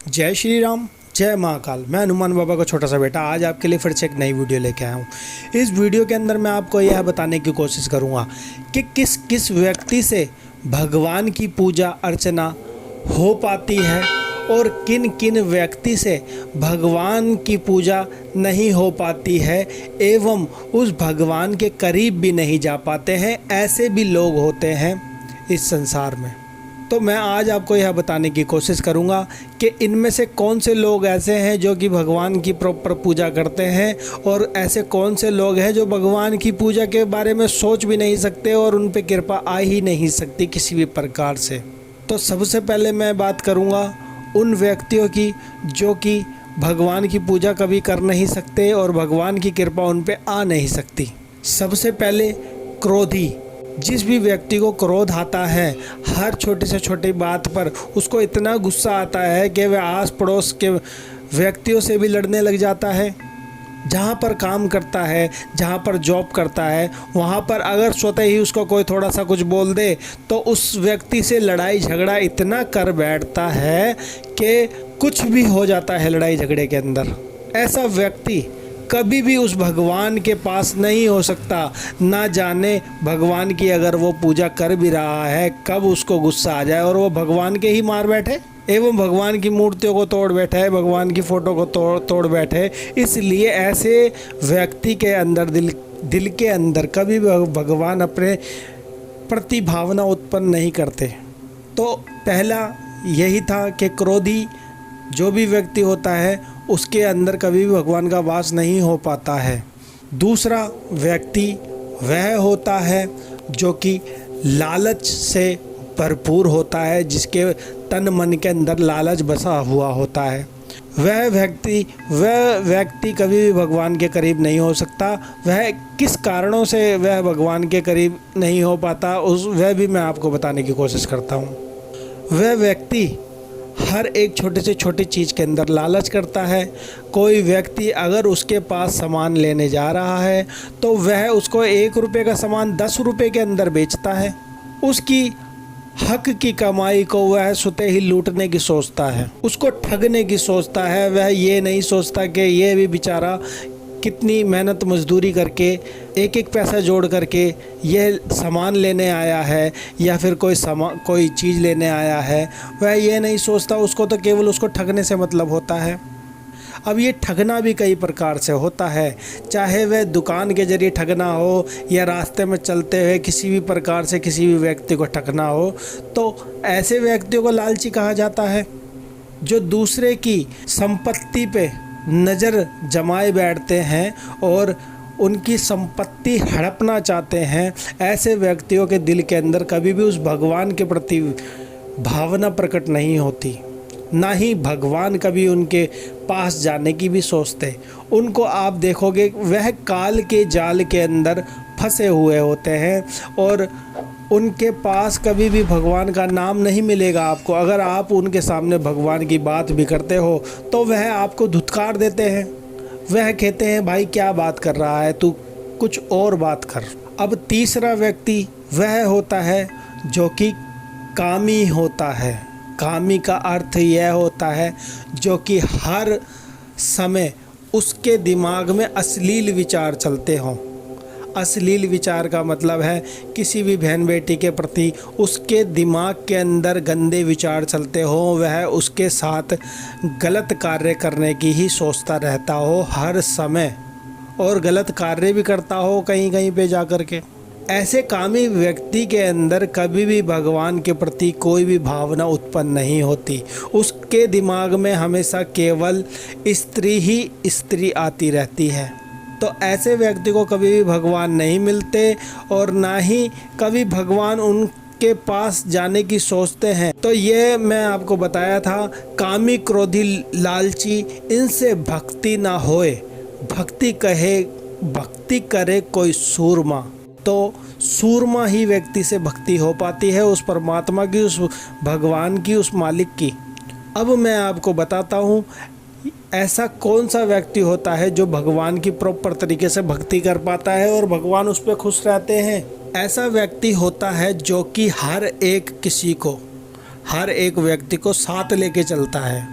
जय श्री राम, जय महाकाल। मैं हनुमान बाबा का छोटा सा बेटा आज आपके लिए फिर से एक नई वीडियो लेके आया हूँ। इस वीडियो के अंदर मैं आपको यह बताने की कोशिश करूँगा कि किस किस व्यक्ति से भगवान की पूजा अर्चना हो पाती है और किन किन व्यक्ति से भगवान की पूजा नहीं हो पाती है एवं उस भगवान के करीब भी नहीं जा पाते हैं। ऐसे भी लोग होते हैं इस संसार में। तो मैं आज आपको यह बताने की कोशिश करूंगा कि इनमें से कौन से लोग ऐसे हैं जो कि भगवान की प्रॉपर पूजा करते हैं और ऐसे कौन से लोग हैं जो भगवान की पूजा के बारे में सोच भी नहीं सकते और उन पे कृपा आ ही नहीं सकती किसी भी प्रकार से। तो सबसे पहले मैं बात करूंगा उन व्यक्तियों की जो कि भगवान की पूजा कभी कर नहीं सकते और भगवान की कृपा उन पे आ नहीं सकती। सबसे पहले क्रोधी। जिस भी व्यक्ति को क्रोध आता है, हर छोटी से छोटी बात पर उसको इतना गुस्सा आता है कि वह आस पड़ोस के व्यक्तियों से भी लड़ने लग जाता है। जहाँ पर काम करता है, जहाँ पर जॉब करता है, वहाँ पर अगर स्वतः ही उसको कोई थोड़ा सा कुछ बोल दे तो उस व्यक्ति से लड़ाई झगड़ा इतना कर बैठता है कि कुछ भी हो जाता है लड़ाई झगड़े के अंदर। ऐसा व्यक्ति कभी भी उस भगवान के पास नहीं हो सकता। ना जाने भगवान की अगर वो पूजा कर भी रहा है कब उसको गुस्सा आ जाए और वो भगवान के ही मार बैठे एवं भगवान की मूर्तियों को तोड़ बैठे है, भगवान की फ़ोटो को तोड़ बैठे। इसलिए ऐसे व्यक्ति के अंदर दिल के अंदर कभी भी भगवान अपने प्रति भावना उत्पन्न नहीं करते। तो पहला यही था कि क्रोधी जो भी व्यक्ति होता है उसके अंदर कभी भी भगवान का वास नहीं हो पाता है। दूसरा व्यक्ति वह होता है जो कि लालच से भरपूर होता है, जिसके तन मन के अंदर लालच बसा हुआ होता है। वह व्यक्ति कभी भी भगवान के करीब नहीं हो सकता। वह किस कारणों से वह भगवान के करीब नहीं हो पाता वह भी मैं आपको बताने की कोशिश करता हूँ। वह व्यक्ति हर एक छोटे से छोटी चीज़ के अंदर लालच करता है। कोई व्यक्ति अगर उसके पास सामान लेने जा रहा है तो वह उसको 1 रुपये का सामान 10 रुपये के अंदर बेचता है। उसकी हक की कमाई को वह स्वतः ही लूटने की सोचता है, उसको ठगने की सोचता है। वह ये नहीं सोचता कि ये भी बेचारा कितनी मेहनत मजदूरी करके एक एक पैसा जोड़ करके यह सामान लेने आया है या फिर कोई चीज़ लेने आया है। वह ये नहीं सोचता, उसको तो केवल उसको ठगने से मतलब होता है। अब ये ठगना भी कई प्रकार से होता है, चाहे वह दुकान के जरिए ठगना हो या रास्ते में चलते हुए किसी भी प्रकार से किसी भी व्यक्ति को ठगना हो। तो ऐसे व्यक्तियों को लालची कहा जाता है जो दूसरे की संपत्ति पे नज़र जमाए बैठते हैं और उनकी संपत्ति हड़पना चाहते हैं। ऐसे व्यक्तियों के दिल के अंदर कभी भी उस भगवान के प्रति भावना प्रकट नहीं होती, ना ही भगवान कभी उनके पास जाने की भी सोचते। उनको आप देखोगे वह काल के जाल के अंदर फंसे हुए होते हैं और उनके पास कभी भी भगवान का नाम नहीं मिलेगा आपको। अगर आप उनके सामने भगवान की बात भी करते हो तो वह आपको धुतकार देते हैं। वह कहते हैं भाई क्या बात कर रहा है तू, कुछ और बात कर। अब तीसरा व्यक्ति वह होता है जो कि कामी होता है। कामी का अर्थ यह होता है जो कि हर समय उसके दिमाग में अश्लील विचार चलते हों। अश्लील विचार का मतलब है किसी भी बहन बेटी के प्रति उसके दिमाग के अंदर गंदे विचार चलते हो, वह उसके साथ गलत कार्य करने की ही सोचता रहता हो हर समय और गलत कार्य भी करता हो कहीं कहीं पे जा कर के। ऐसे कामी व्यक्ति के अंदर कभी भी भगवान के प्रति कोई भी भावना उत्पन्न नहीं होती। उसके दिमाग में हमेशा केवल स्त्री ही स्त्री आती रहती है। तो ऐसे व्यक्ति को कभी भी भगवान नहीं मिलते और ना ही कभी भगवान उनके पास जाने की सोचते हैं। तो ये मैं आपको बताया था, कामी क्रोधी लालची इनसे भक्ति ना होए। भक्ति करे कोई सूरमा, तो सूरमा ही व्यक्ति से भक्ति हो पाती है उस परमात्मा की, उस भगवान की, उस मालिक की। अब मैं आपको बताता हूँ ऐसा कौन सा व्यक्ति होता है जो भगवान की प्रॉपर तरीके से भक्ति कर पाता है और भगवान उस पर खुश रहते हैं। ऐसा व्यक्ति होता है जो कि हर एक व्यक्ति को साथ लेके चलता है।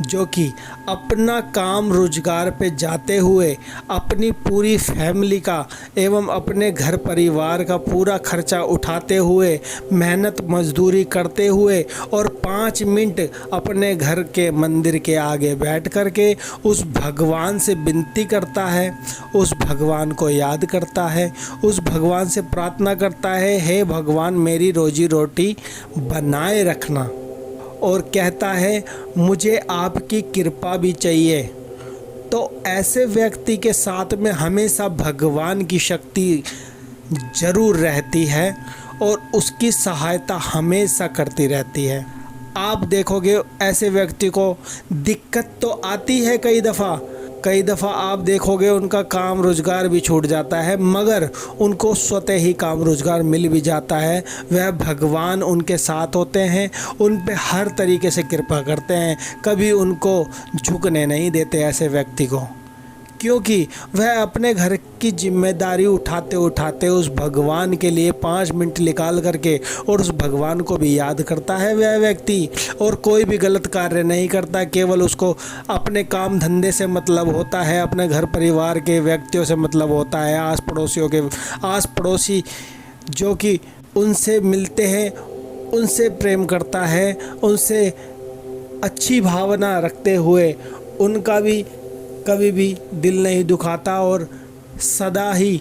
जो कि अपना काम रोजगार पे जाते हुए अपनी पूरी फैमिली का एवं अपने घर परिवार का पूरा खर्चा उठाते हुए मेहनत मजदूरी करते हुए और 5 मिनट अपने घर के मंदिर के आगे बैठ कर के उस भगवान से विनती करता है, उस भगवान को याद करता है, उस भगवान से प्रार्थना करता है, हे भगवान मेरी रोजी रोटी बनाए रखना, और कहता है मुझे आपकी कृपा भी चाहिए। तो ऐसे व्यक्ति के साथ में हमेशा भगवान की शक्ति ज़रूर रहती है और उसकी सहायता हमेशा करती रहती है। आप देखोगे ऐसे व्यक्ति को दिक्कत तो आती है कई दफ़ा आप देखोगे उनका काम रोज़गार भी छूट जाता है, मगर उनको स्वतः ही काम रोज़गार मिल भी जाता है। वह भगवान उनके साथ होते हैं, उन पे हर तरीके से कृपा करते हैं, कभी उनको झुकने नहीं देते ऐसे व्यक्ति को, क्योंकि वह अपने घर की जिम्मेदारी उठाते उठाते उस भगवान के लिए 5 मिनट निकाल करके और उस भगवान को भी याद करता है वह व्यक्ति, और कोई भी गलत कार्य नहीं करता। केवल उसको अपने काम धंधे से मतलब होता है, अपने घर परिवार के व्यक्तियों से मतलब होता है, आस पड़ोसी जो कि उनसे मिलते हैं उनसे प्रेम करता है, उनसे अच्छी भावना रखते हुए उनका भी कभी भी दिल नहीं दुखाता और सदा ही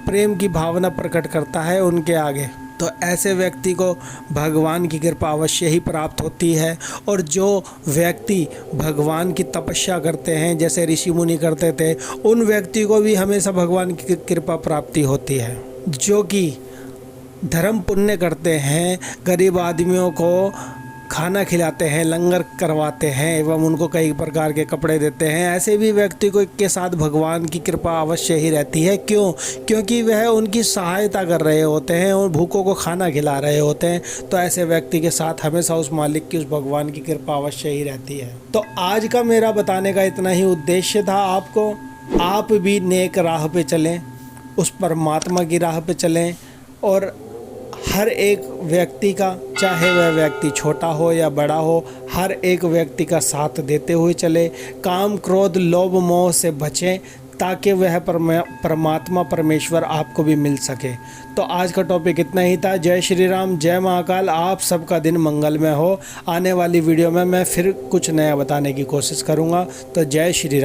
प्रेम की भावना प्रकट करता है उनके आगे। तो ऐसे व्यक्ति को भगवान की कृपा अवश्य ही प्राप्त होती है। और जो व्यक्ति भगवान की तपस्या करते हैं, जैसे ऋषि मुनि करते थे, उन व्यक्ति को भी हमेशा भगवान की कृपा प्राप्ति होती है। जो कि धर्म पुण्य करते हैं, गरीब आदमियों को खाना खिलाते हैं, लंगर करवाते हैं एवं उनको कई प्रकार के कपड़े देते हैं, ऐसे भी व्यक्ति को के साथ भगवान की कृपा अवश्य ही रहती है। क्यों? क्योंकि वह उनकी सहायता कर रहे होते हैं और भूखों को खाना खिला रहे होते हैं। तो ऐसे व्यक्ति के साथ हमेशा उस मालिक की, उस भगवान की कृपा अवश्य ही रहती है। तो आज का मेरा बताने का इतना ही उद्देश्य था आपको। आप भी नेक राह पे चलें, उस परमात्मा की राह पे चलें, और हर एक व्यक्ति का, चाहे वह व्यक्ति छोटा हो या बड़ा हो, हर एक व्यक्ति का साथ देते हुए चले। काम क्रोध लोभ मोह से बचें ताकि वह परमात्मा परमेश्वर आपको भी मिल सके। तो आज का टॉपिक इतना ही था। जय श्री राम, जय महाकाल। आप सबका दिन मंगलमय हो। आने वाली वीडियो में मैं फिर कुछ नया बताने की कोशिश करूँगा। तो जय श्री राम।